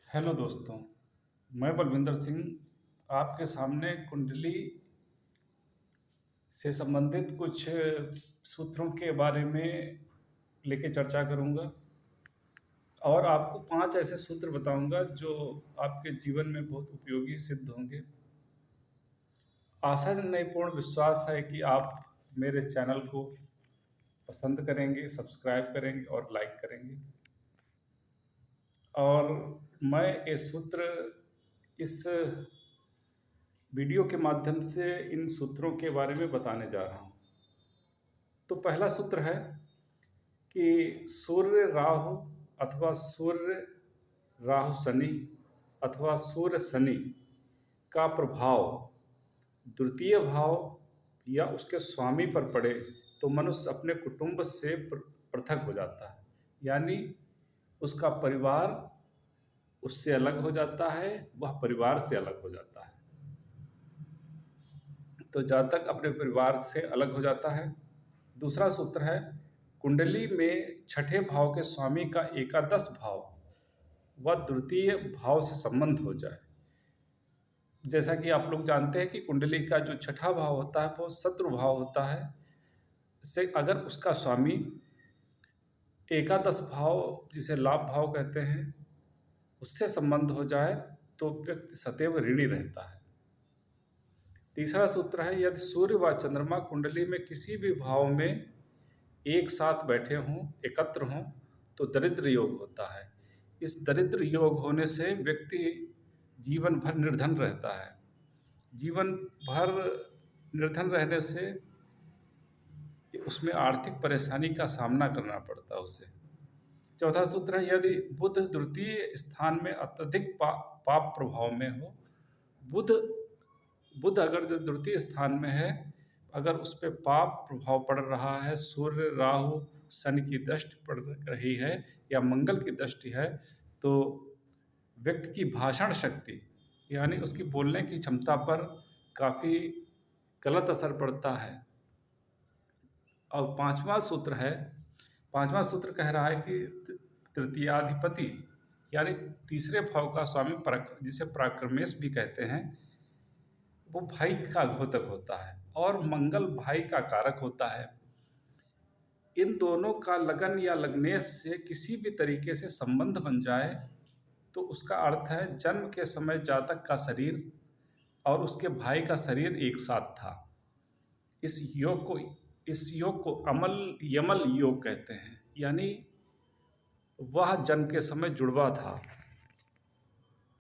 Hello दोस्तों, मैं बलविंदर सिंह आपके सामने कुंडली से संबंधित कुछ सूत्रों के बारे में लेके चर्चा करूंगा और आपको 5 ऐसे सूत्र बताऊंगा जो आपके जीवन में बहुत उपयोगी सिद्ध होंगे। आशा नहीं पूर्ण विश्वास है कि आप मेरे चैनल को पसंद करेंगे, सब्सक्राइब करेंगे और लाइक करेंगे। और मैं ये सूत्र इस वीडियो के माध्यम से इन सूत्रों के बारे में बताने जा रहा हूँ। तो पहला सूत्र है कि सूर्य राहु अथवा सूर्य राहु शनि अथवा सूर्य शनि का प्रभाव द्वितीय भाव या उसके स्वामी पर पड़े तो मनुष्य अपने कुटुंब से पृथक हो जाता है, यानी उसका परिवार उससे अलग हो जाता है, वह परिवार से अलग हो जाता है। तो जातक अपने परिवार से अलग हो जाता है। दूसरा सूत्र है कुंडली में छठे भाव के स्वामी का एकादश भाव व द्वितीय भाव से संबंध हो जाए। जैसा कि आप लोग जानते हैं कि कुंडली का जो छठा भाव होता है वो शत्रु भाव होता है। से अगर उसका स्वामी एकादश भाव जिसे लाभ भाव कहते हैं उससे संबंध हो जाए तो व्यक्ति सदैव ऋणी रहता है। तीसरा सूत्र है यदि सूर्य व चंद्रमा कुंडली में किसी भी भाव में एक साथ बैठे हों, एकत्र हों, तो दरिद्र योग होता है। इस दरिद्र योग होने से व्यक्ति जीवन भर निर्धन रहता है। जीवन भर निर्धन रहने से उसमें आर्थिक परेशानी का सामना करना पड़ता है उसे। चौथा सूत्र है यदि बुध द्वितीय स्थान में अत्यधिक पाप प्रभाव में हो, बुध अगर जो द्वितीय स्थान में है, अगर उस पर पाप प्रभाव पड़ रहा है, सूर्य राहु शनि की दृष्टि पड़ रही है या मंगल की दृष्टि है, तो व्यक्ति की भाषण शक्ति यानी उसकी बोलने की क्षमता पर काफ़ी गलत असर पड़ता है। और पांचवा सूत्र कह रहा है कि तृतीयाधिपति यानी तीसरे भाव का स्वामी जिसे पराक्रमेश भी कहते हैं, वो भाई का घोतक होता है और मंगल भाई का कारक होता है। इन दोनों का लगन या लग्नेश से किसी भी तरीके से संबंध बन जाए तो उसका अर्थ है जन्म के समय जातक का शरीर और उसके भाई का शरीर एक साथ था। इस योग को अमल यमल योग कहते हैं, यानी वह जन्म के समय जुड़वा था।